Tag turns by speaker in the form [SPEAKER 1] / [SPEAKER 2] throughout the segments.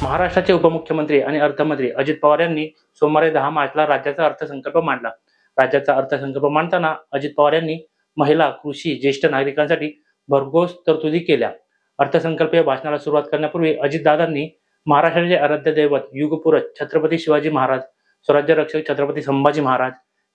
[SPEAKER 1] महाराष्ट्राचे उपमुख्यमंत्री आणि अर्थमंत्री अजित पवार यांनी सोमवारी 10 मार्चला राज्याचा अर्थसंकल्प मांडला। राज्याचा अर्थसंकल्प मांडताना अजित पवार यांनी महिला, कृषी, ज्येष्ठ नागरिकांसाठी भरघोस तरतुदी केल्या। अर्थसंकल्पीय भाषणाला सुरुवात करण्यापूर्वी अजितदादांनी महाराष्ट्राचे आराध्य दैवत युगपुरुष छत्रपती शिवाजी महाराज, स्वराज्य रक्षक छत्रपती संभाजी महाराज,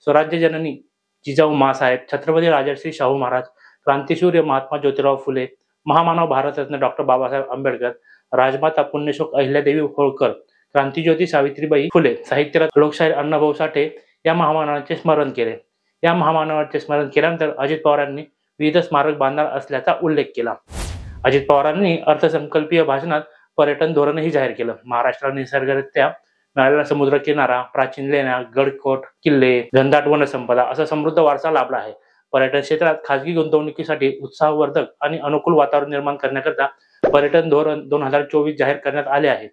[SPEAKER 1] स्वराज्य जननी जिजाऊ माँसाहेब, छत्रपती राजर्षी शाहू महाराज, क्रांतिसूर्य महात्मा ज्योतिराव फुले, महामानव भारतरत्न डॉक्टर बाबासाहेब आंबेडकर, राजमाता पुण्यश्लोक अहिल्यादेवी होळकर, क्रांतिज्योती सावित्रीबाई फुले, साहित्यरत्न लोकशाहीर अण्णाभाऊ साठे या महामानवांचे स्मरण केले। या महामानवांचे स्मरण केल्यानंतर अजित पवारांनी विविध स्मारक बांधणार असल्याचा उल्लेख केला। अजित पवारांनी अर्थसंकल्पीय भाषणात पर्यटन धोरणही जाहीर केलं। महाराष्ट्राला निसर्गरित्या मिळालेला समुद्र किनारा, प्राचीन लेण्या, गडकोट, किल्ले, घनदाट वनसंपदा असा समृद्ध वारसा लाभला आहे। पर्यटन क्षेत्रात खासगी गुंतवणुकीसाठी उत्साहवर्धक आणि अनुकूल वातावरण निर्माण करण्याकरता पर्यटन धोरण 2024 जाहीर करण्यात आले आहे।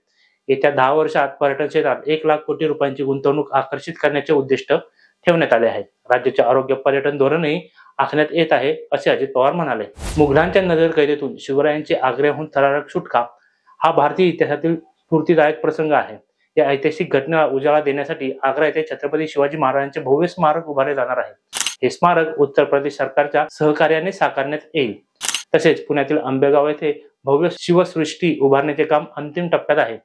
[SPEAKER 1] येत्या 10 वर्षात पर्यटन क्षेत्रात 1 लाख कोटी रुपयांची गुंतवणूक आकर्षित करण्याचे उद्दिष्ट ठेवण्यात आले आहे। राज्याचे आरोग्य पर्यटन धोरणही आखण्यात येत आहे, असे अजित पवार म्हणाले। मुघलांच्या नजरकैदेतून शिवरायांची आग्र्याहून थरारक सुटका हा भारतीय इतिहासातील स्फूर्तिदायक प्रसंग आहे। या ऐतिहासिक घटनेला उजाळा देण्यासाठी आग्रा येथे छत्रपती शिवाजी महाराजांचे भव्य स्मारक उभारले जाणार आहे। हे स्मारक उत्तर प्रदेश सरकारच्या सहकार्याने साकारण्यात येईल। तसेच पुण्यातील आंबेगाव येथे भव्य शिवसृष्टी उभारण्याचे काम अंतिम टप्प्यात आहे।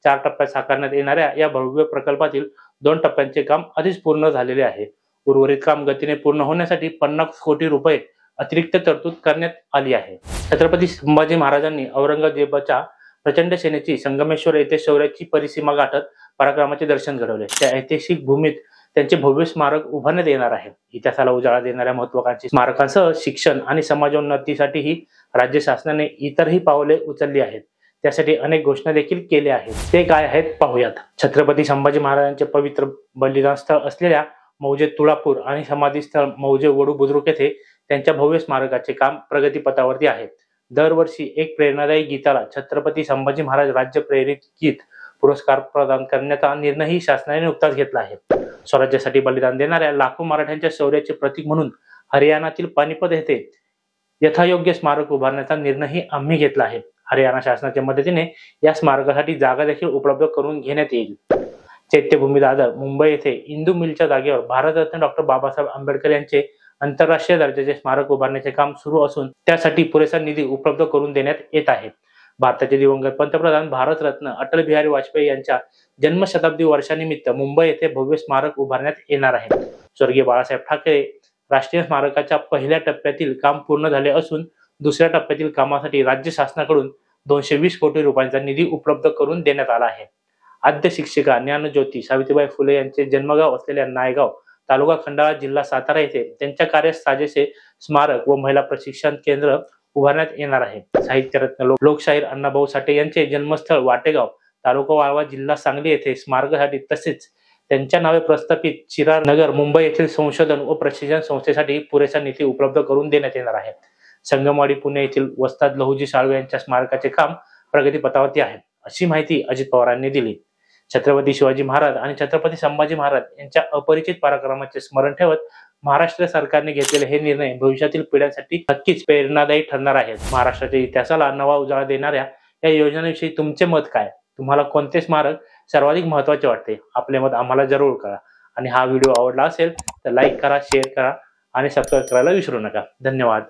[SPEAKER 1] 4 टप्प्यात साकारण्यात येणाऱ्या या भव्य प्रकल्पातील 2 टप्प्यांचे काम आधीच पूर्ण झालेले आहे। उर्वरित काम गतीने पूर्ण होण्यासाठी 50 कोटी रुपये अतिरिक्त तरतूद करण्यात आली आहे। छत्रपती संभाजी महाराजांनी औरंगजेबाच्या प्रचंड सेनेची संगमेश्वर येथे शौर्याची परिसीमा गाठत पराक्रमाचे दर्शन घडवले। त्या ऐतिहासिक भूमीत त्यांचे भव्य स्मारक उभारण्यात येणार आहे। इतिहासाला उजाळा देणाऱ्या महत्त्वाकांक्षी स्मारकांसह शिक्षण आणि समाजोन्नतीसाठीही राज्य शासनाने इतरही पावले उचलली आहेत। त्यासाठी अनेक घोषणा देखील केल्या आहेत। ते काय आहेत पाहूयात। छत्रपती संभाजी महाराजांचे पवित्र बलिदान स्थळ असलेल्या मौजे तुळापूर आणि समाधी स्थळ मौजे वडू बुद्रुक येथे त्यांच्या भव्य स्मारकाचे काम प्रगतीपथावरती आहे। दरवर्षी एक प्रेरणादायी गीताला छत्रपती संभाजी महाराज राज्य प्रेरित गीत पुरस्कार प्रदान करण्याचा निर्णयही शासनाने नुकताच घेतला आहे। स्वराज्यासाठी बलिदान देणाऱ्या लाखो मराठ्यांच्या शौर्याचे प्रतीक म्हणून हरियाणातील पानिपत येथे यथायोग्य स्मारक उभारण्याचा निर्णयही आम्ही घेतला आहे। हरियाणा शासनाच्या मदतीने या स्मारकासाठी जागा देखील उपलब्ध करून घेण्यात येईल। चैत्यभूमी दादर मुंबई येथे इंदू मिलच्या जागेवर भारतरत्न डॉक्टर बाबासाहेब आंबेडकर यांचे आंतरराष्ट्रीय दर्जाचे स्मारक उभारण्याचे काम सुरू असून त्यासाठी पुरेसा निधी उपलब्ध करून देण्यात येत आहे। भारताचे दिवंगत पंतप्रधान भारतरत्न अटल बिहारी वाजपेयी यांच्या जन्मशताब्दी वर्षानिमित्त मुंबई येथे भव्य स्मारक उभारण्यात येणार आहे। स्वर्गीय बाळासाहेब ठाकरे राष्ट्रीय स्मारकाच्या पहिल्या टप्प्यातील काम पूर्ण झाले असून दुसऱ्या टप्प्यातील कामासाठी राज्य शासनाकडून 220 कोटी रुपयांचा निधी उपलब्ध करून देण्यात आला आहे। आद्य शिक्षिका ज्ञानज्योती सावित्रीबाई फुले यांचे जन्मगाव असलेल्या नायगाव, तालुका खंडाळा, जिल्हा सातारा येथे त्यांच्या कार्यासाजेचे स्मारक व महिला प्रशिक्षण केंद्र उभारण्यात येणार आहे। साहित्यरत्न लोकशाहीर अण्णाभाऊ साठे यांचे जन्मस्थळ वाटेगाव, तालुका वाळवा, जिल्हा सांगली येथे स्मारकासाठी तसेच त्यांच्या नावे प्रस्थापित चिरार नगर मुंबई येथील संशोधन व प्रशिक्षण संस्थेसाठी पुरेसा निधी उपलब्ध करून देण्यात येणार आहे। संगमवाडी पुणे येथील वस्ताद लहुजी साळवे यांच्या स्मारकाचे काम प्रगतीपथावरती आहे, अशी माहिती अजित पवारांनी दिली। छत्रपती शिवाजी महाराज आणि छत्रपती संभाजी महाराज यांच्या अपरिचित पराक्रमाचे स्मरण ठेवत महाराष्ट्र सरकारने घेतलेले हे निर्णय भविष्यातील पिढ्यांसाठी नक्कीच प्रेरणादायी ठरणार आहेत। महाराष्ट्राच्या इतिहासाला नवा उजाळा देणाऱ्या या योजनेविषयी तुमचे मत काय? तुम्हाला कोणते स्मारक सर्वाधिक महत्त्वाचे वाटते? आपले मत आम्हाला जरूर कळवा आणि हा व्हिडिओ आवडला असेल तर लाईक करा, शेअर करा आणि सबस्क्राईब करायला विसरू नका। धन्यवाद।